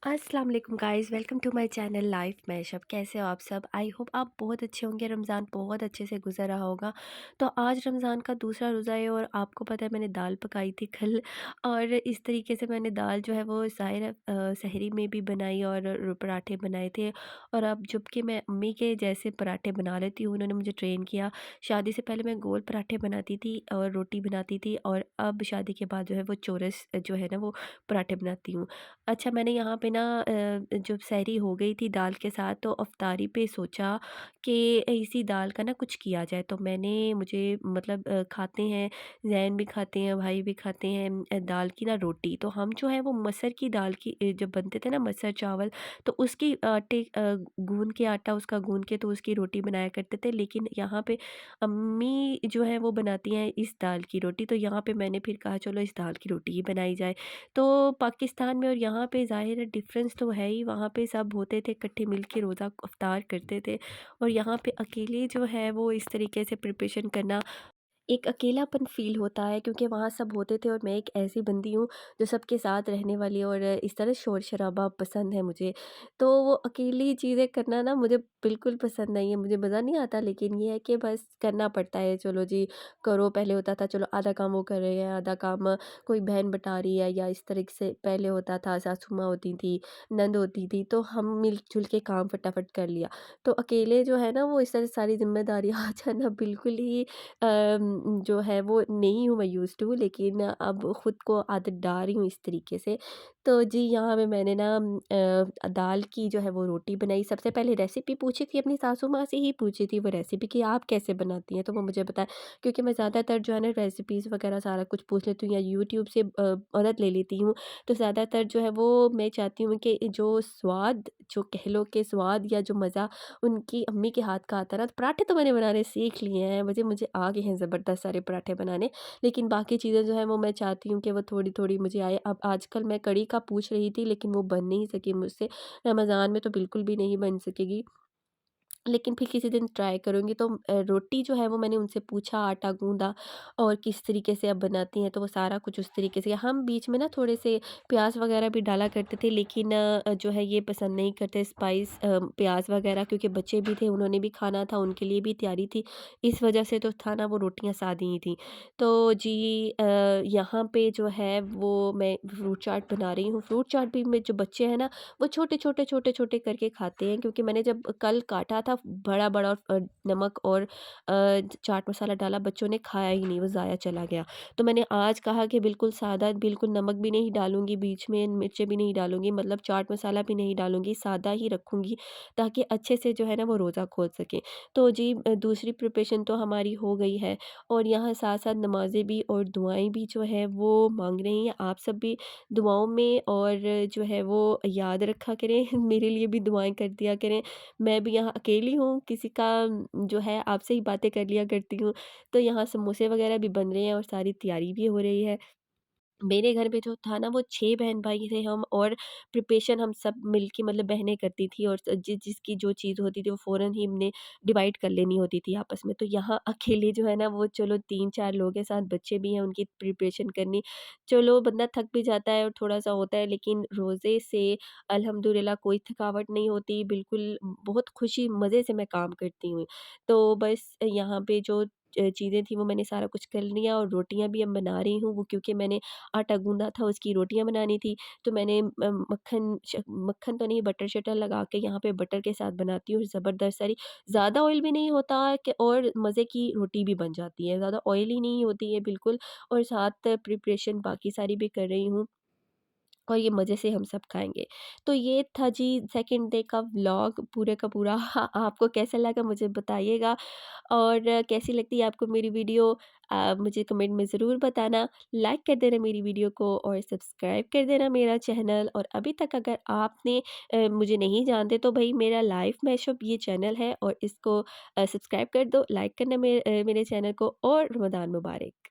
अस्सलाम वालेकुम guys, welcome to my channel life mashup. कैसे हो आप सब? आई होप आप बहुत अच्छे होंगे। रमज़ान बहुत अच्छे से गुजर रहा होगा। तो आज रमज़ान का दूसरा रोज़ा है और आपको पता है मैंने दाल पकाई थी कल। और इस तरीके से मैंने दाल जो है वो ज़ाहिर है सहरी में भी बनाई और पराठे बनाए थे। और अब जबकि मैं अम्मी के जैसे पराठे बना लेती हूँ, उन्होंने मुझे ट्रेन किया। शादी से पहले मैं गोल पराठे बनाती थी और रोटी बनाती थी, और अब शादी के बाद जो है वो चौरस जो है ना वो पराठे बनाती हूँ। अच्छा, मैंने यहाँ पे ना जब सहरी हो गई थी दाल के साथ, तो अफ़तारी पे सोचा कि इसी दाल का ना कुछ किया जाए। तो मुझे मतलब खाते हैं, ज़ैन भी खाते हैं, भाई भी खाते हैं दाल की ना रोटी। तो हम जो है वो मसर की दाल की जब बनते थे ना मसर चावल, तो उसकी गूँद के आटा उसका गूँद के तो उसकी रोटी बनाया करते थे। लेकिन यहाँ पे अम्मी जो है वो बनाती हैं इस दाल की रोटी, तो यहाँ पे मैंने फिर कहा चलो इस दाल की रोटी ही बनाई जाए। तो पाकिस्तान में और यहाँ पे ज़ाहिर है डिफ़रेंस तो है ही। वहाँ पे सब होते थे इकट्ठे मिल के रोज़ा इफ्तार करते थे, और यहाँ पे अकेले जो है वो इस तरीके से प्रिपरेशन करना एक अकेलापन फ़ील होता है, क्योंकि वहाँ सब होते थे और मैं एक ऐसी बंदी हूँ जो सबके साथ रहने वाली है, और इस तरह शोर-शराबा पसंद है मुझे। तो वो अकेली चीज़ें करना ना मुझे बिल्कुल पसंद नहीं है, मुझे मज़ा नहीं आता। लेकिन ये है कि बस करना पड़ता है, चलो जी करो। पहले होता था चलो आधा काम वो कर रहे हैं, आधा काम कोई बहन बटा रही है, या इस तरीके से पहले होता था, सासू माँ होती थी, नंद होती थी, तो हम मिल-जुल के काम फटाफट कर लिया। तो अकेले जो है ना वो इस तरह सारी ज़िम्मेदारियाँ आ जाना बिल्कुल ही जो है वो नहीं हूँ मैं यूज़्ड टू, लेकिन अब खुद को आदत डाल रही हूँ इस तरीके से। तो जी यहाँ पे मैंने ना दाल की जो है वो रोटी बनाई। सबसे पहले रेसिपी पूछी थी, अपनी सासू माँ से ही पूछी थी वो रेसिपी कि आप कैसे बनाती हैं? तो वो मुझे बताया, क्योंकि मैं ज़्यादातर जो है ना रेसिपीज़ वगैरह सारा कुछ पूछ लेती हूँ या यूट्यूब से मदद ले लेती हूँ। तो ज़्यादातर जो है वो मैं चाहती हूँ कि जो स्वाद, जो कह लो कि स्वाद या जो मज़ा उनकी अम्मी के हाथ का आता है ना। तो पराठे तो मैंने बनाने सीख लिए हैं, मुझे मुझे आ गए हैं ज़बरदस्त सारे पराठे बनाने। लेकिन बाकी चीज़ें जो हैं वो मैं चाहती हूँ कि वो थोड़ी-थोड़ी मुझे आए। अब आजकल मैं कढ़ी का पूछ रही थी, लेकिन वो बन नहीं सकी मुझसे। रमज़ान में तो बिल्कुल भी नहीं बन सकेगी। लेकिन फिर किसी दिन ट्राई करूँगी। तो रोटी जो है वो मैंने उनसे पूछा, आटा गूँधा और किस तरीके से आप बनाती हैं, तो वो सारा कुछ उस तरीके से। हम बीच में ना थोड़े से प्याज़ वग़ैरह भी डाला करते थे, लेकिन जो है ये पसंद नहीं करते स्पाइस प्याज़ वग़ैरह, क्योंकि बच्चे भी थे, उन्होंने भी खाना था, उनके लिए भी तैयारी थी। इस वजह से तो था ना वो रोटियाँ सादी ही थी। तो जी यहाँ पे जो है वो मैं फ्रूट चाट बना रही हूँ। फ्रूट चाट भी में जो बच्चे हैं ना वो छोटे-छोटे, छोटे-छोटे करके खाते हैं, क्योंकि मैंने जब कल काटा था बड़ा-बड़ा नमक और चाट मसाला डाला, बच्चों ने खाया ही नहीं, वो ज़ाया चला गया। तो मैंने आज कहा कि बिल्कुल सादा, बिल्कुल नमक भी नहीं डालूँगी, बीच में मिर्चें भी नहीं डालूँगी, मतलब चाट मसाला भी नहीं डालूँगी, सादा ही रखूँगी, ताकि अच्छे से जो है ना वो रोज़ा खोल सकें। तो जी दूसरी प्रिपरेशन तो हमारी हो गई है, और यहाँ साथ-साथ नमाज़ें भी और दुआएँ भी जो है वो माँग रही हैं। आप सब भी दुआओं में और जो है वो याद रखा करें, मेरे लिए भी दुआएँ कर दिया करें। मैं भी यहाँ अकेली हूँ, किसी का जो है आपसे ही बातें कर लिया करती हूँ। तो यहाँ समोसे वग़ैरह भी बन रहे हैं और सारी तैयारी भी हो रही है। मेरे घर में जो था ना वो 6 बहन-भाई थे हम, और प्रिपरेशन हम सब मिल के मतलब बहनें करती थी, और जिसकी जो चीज़ होती थी वो फ़ौरन ही हमने डिवाइड कर लेनी होती थी आपस में। तो यहाँ अकेले जो है ना वो चलो 3-4 लोग हैं, साथ बच्चे भी हैं, उनकी प्रिपरेशन करनी। चलो बंदा थक भी जाता है और थोड़ा-सा होता है, लेकिन रोज़े से अल्हम्दुलिल्लाह कोई थकावट नहीं होती, बिल्कुल बहुत खुशी मज़े से मैं काम करती हूँ। तो बस यहाँ पे जो चीज़ें थी वो मैंने सारा कुछ कर लिया, और रोटियाँ भी अब बना रही हूँ, वो क्योंकि मैंने आटा गूँधा था, उसकी रोटियाँ बनानी थी। तो मैंने मक्खन तो नहीं, बटर-शटर लगा के यहाँ पे बटर के साथ बनाती हूँ ज़बरदस्त सारी। ज़्यादा ऑयल भी नहीं होता कि, और मज़े की रोटी भी बन जाती है, ज़्यादा ऑयली नहीं होती है बिल्कुल। और साथ प्रिपरेशन बाकी सारी भी कर रही हूँ, और ये मज़े से हम सब खाएँगे। तो ये था जी सेकंड डे का व्लॉग पूरे का पूरा। आपको कैसा लगा मुझे बताइएगा, और कैसी लगती है आपको मेरी वीडियो मुझे कमेंट में ज़रूर बताना। लाइक कर देना मेरी वीडियो को, और सब्सक्राइब कर देना मेरा चैनल। और अभी तक अगर आपने मुझे नहीं जानते, तो भई मेरा लाइफ मैशअप ये चैनल है, और इसको सब्सक्राइब कर दो, लाइक करना मेरे चैनल को, और रमज़ान मुबारक।